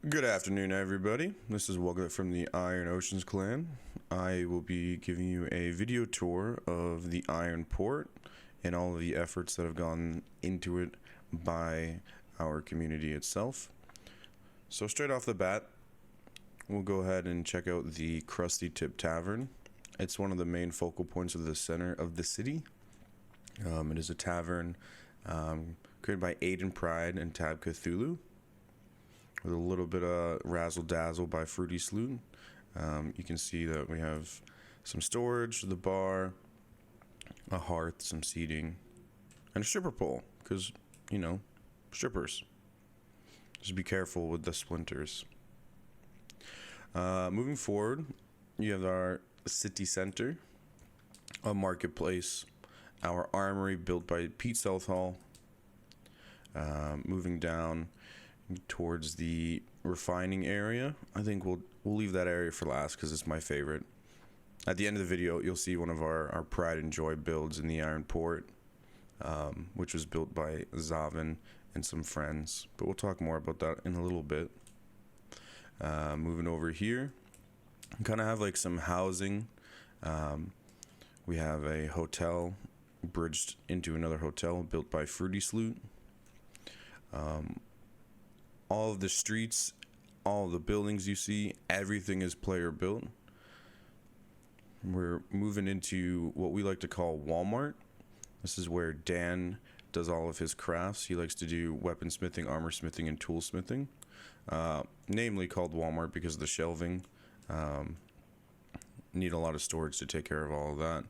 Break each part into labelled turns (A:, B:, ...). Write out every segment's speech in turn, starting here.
A: Good afternoon, everybody. This is Wuglet from the Iron Oceans clan. I will be giving you a video tour of the Iron Port and all of the efforts that have gone into it by our community itself. So straight off the bat, we'll go ahead and check out the Krusty Tip Tavern. It's one of the main focal points of the center of the city. It is a tavern created by Aiden Pride and Tab Cthulhu, with a little bit of razzle dazzle by Fruity Sloot. You can see that we have some storage, the bar, a hearth, some seating, and a stripper pole, because, you know, strippers. Just be careful with the splinters. Moving forward, you have our city center, a marketplace, our armory built by Pete Southall. Moving down towards the refining area, I think we'll leave that area for last because it's my favorite. At the end of the video, you'll see one of our pride and joy builds in the Iron Port, which was built by Zavin and some friends, but we'll talk more about that in a little bit. Moving over here, we kind of have like some housing. We have a hotel bridged into another hotel built by Fruity Sloot. All of the streets, all of the buildings you see, everything is player built. We're moving into what we like to call Walmart. This is where Dan does all of his crafts. He likes to do weaponsmithing, armor smithing, and tool smithing. Namely called Walmart because of the shelving. Need a lot of storage to take care of all of that.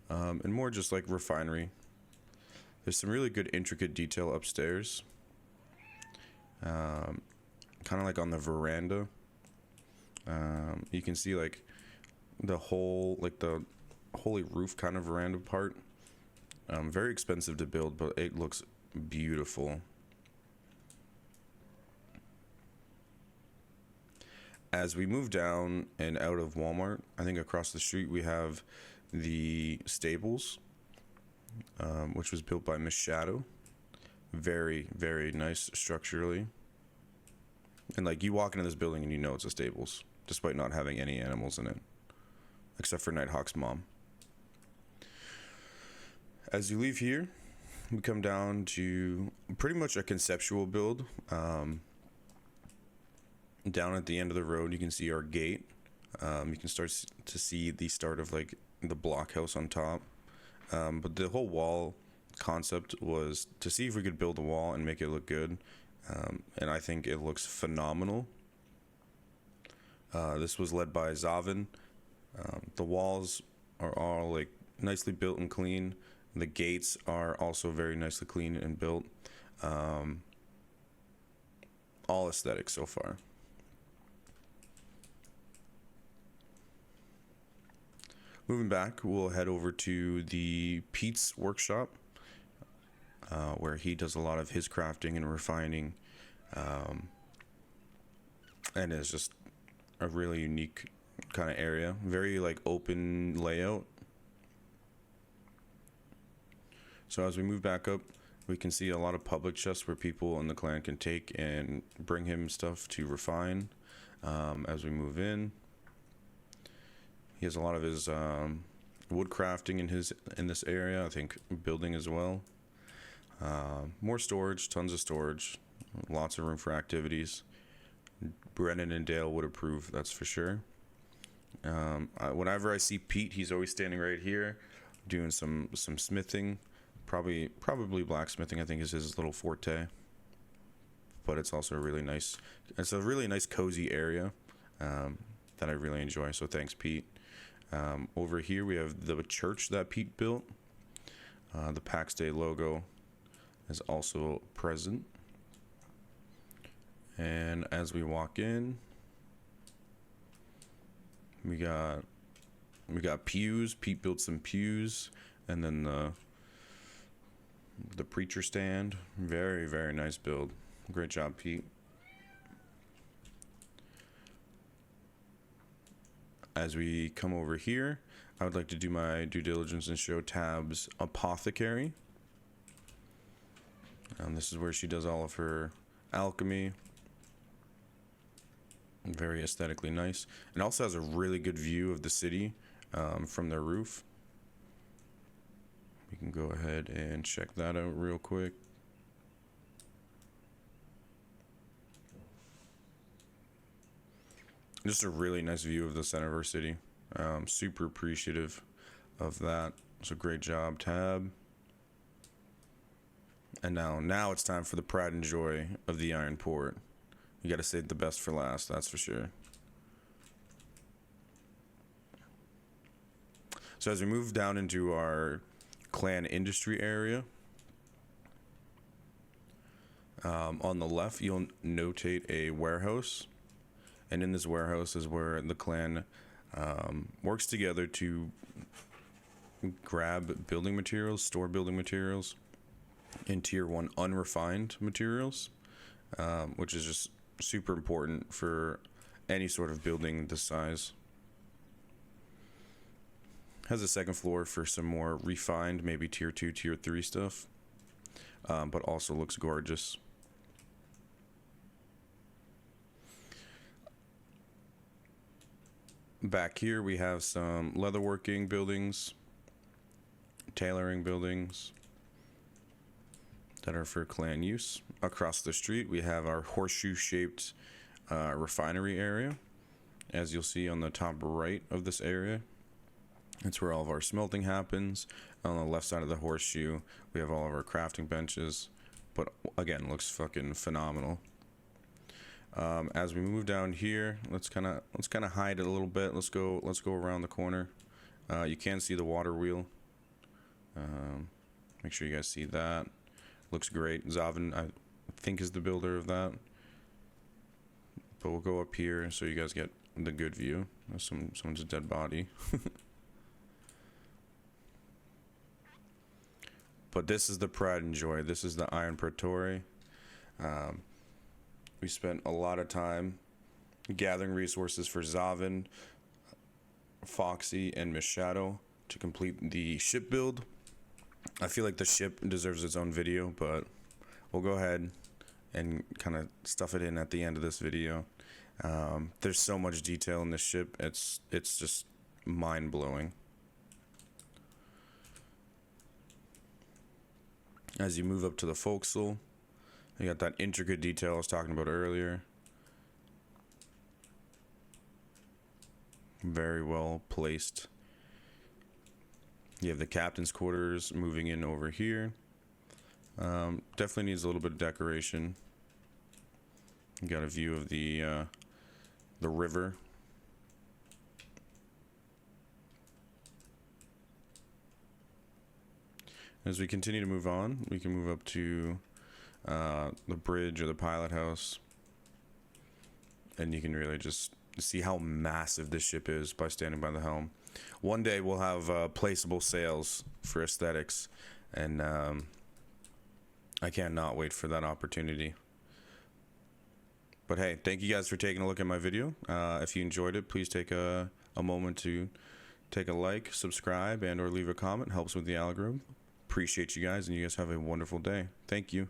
A: And more just like refinery. There's some really good intricate detail upstairs. Kind of like on the veranda. You can see like the whole, like the holy roof kind of veranda part. Very expensive to build, but it looks beautiful. As we move down and out of Walmart, I think across the street we have the stables, which was built by Miss Shadow. Very, very nice structurally. And like you walk into this building and you know it's a stables, despite not having any animals in it, except for Nighthawk's mom. As you leave here, we come down to pretty much a conceptual build. Down at the end of the road, you can see our gate. You can start to see the start of like the blockhouse on top. But the whole wall concept was to see if we could build a wall and make it look good, and I think it looks phenomenal. This was led by Zavin. The walls are all like nicely built and clean. The gates are also very nicely clean and built. All aesthetic so far. Moving back, we'll head over to the Pete's workshop, where he does a lot of his crafting and refining, and it's just a really unique kind of area. Very like open layout. So as we move back up, we can see a lot of public chests where people in the clan can take and bring him stuff to refine. As we move in, he has a lot of his wood crafting in this area. I think building as well. More storage, tons of storage, lots of room for activities. Brennan and Dale would approve, that's for sure. Whenever I see Pete, he's always standing right here doing some smithing. Probably blacksmithing, I think, is his little forte. But it's also a really nice cozy area that I really enjoy, so thanks, Pete. Over here we have the church that Pete built. The Pax Dei logo is also present. And as we walk in, we got pews. Pete built some pews, and then the preacher stand. Very, very nice build. Great job, Pete. As we come over here, I would like to do my due diligence and show Tab's apothecary. This is where she does all of her alchemy. Very aesthetically nice. And also has a really good view of the city from their roof. We can go ahead and check that out real quick. Just a really nice view of the center of our city. Super appreciative of that. So great job, Tab. And now it's time for the pride and joy of the Iron Port. You gotta save the best for last, that's for sure. So as we move down into our clan industry area, on the left you'll notate a warehouse, and in this warehouse is where the clan works together to grab building materials, store building materials in tier 1 unrefined materials, which is just super important for any sort of building this size. Has a second floor for some more refined, maybe tier 2, tier 3 stuff, but also looks gorgeous. Back here we have some leatherworking buildings, tailoring buildings that are for clan use. Across the street we have our horseshoe shaped refinery area. As you'll see on the top right of this area, it's where all of our smelting happens. On the left side of the horseshoe we have all of our crafting benches, but again, looks fucking phenomenal. As we move down here, let's kind of hide it a little bit. Let's go around the corner. You can see the water wheel. Make sure you guys see that. Looks great. Zavin, I think, is the builder of that. But we'll go up here so you guys get the good view. There's someone's dead body. But this is the pride and joy. This is the Iron Praetori. We spent a lot of time gathering resources for Zavin, Foxy, and Miss Shadow to complete the ship build. I feel like the ship deserves its own video, but we'll go ahead and kind of stuff it in at the end of this video. There's so much detail in this ship. It's just mind-blowing. As you move up to the forecastle, you got that intricate detail I was talking about earlier. Very well placed. You have the captain's quarters moving in over here. Definitely needs a little bit of decoration. You got a view of the river. As we continue to move on, we can move up to the bridge or the pilot house, and you can really just see how massive this ship is by standing by the helm. One day we'll have placeable sails for aesthetics, and I cannot wait for that opportunity. But hey, thank you guys for taking a look at my video. If you enjoyed it, please take a moment to take a like, subscribe, and or leave a comment. Helps with the algorithm. Appreciate you guys, and you guys have a wonderful day. Thank you.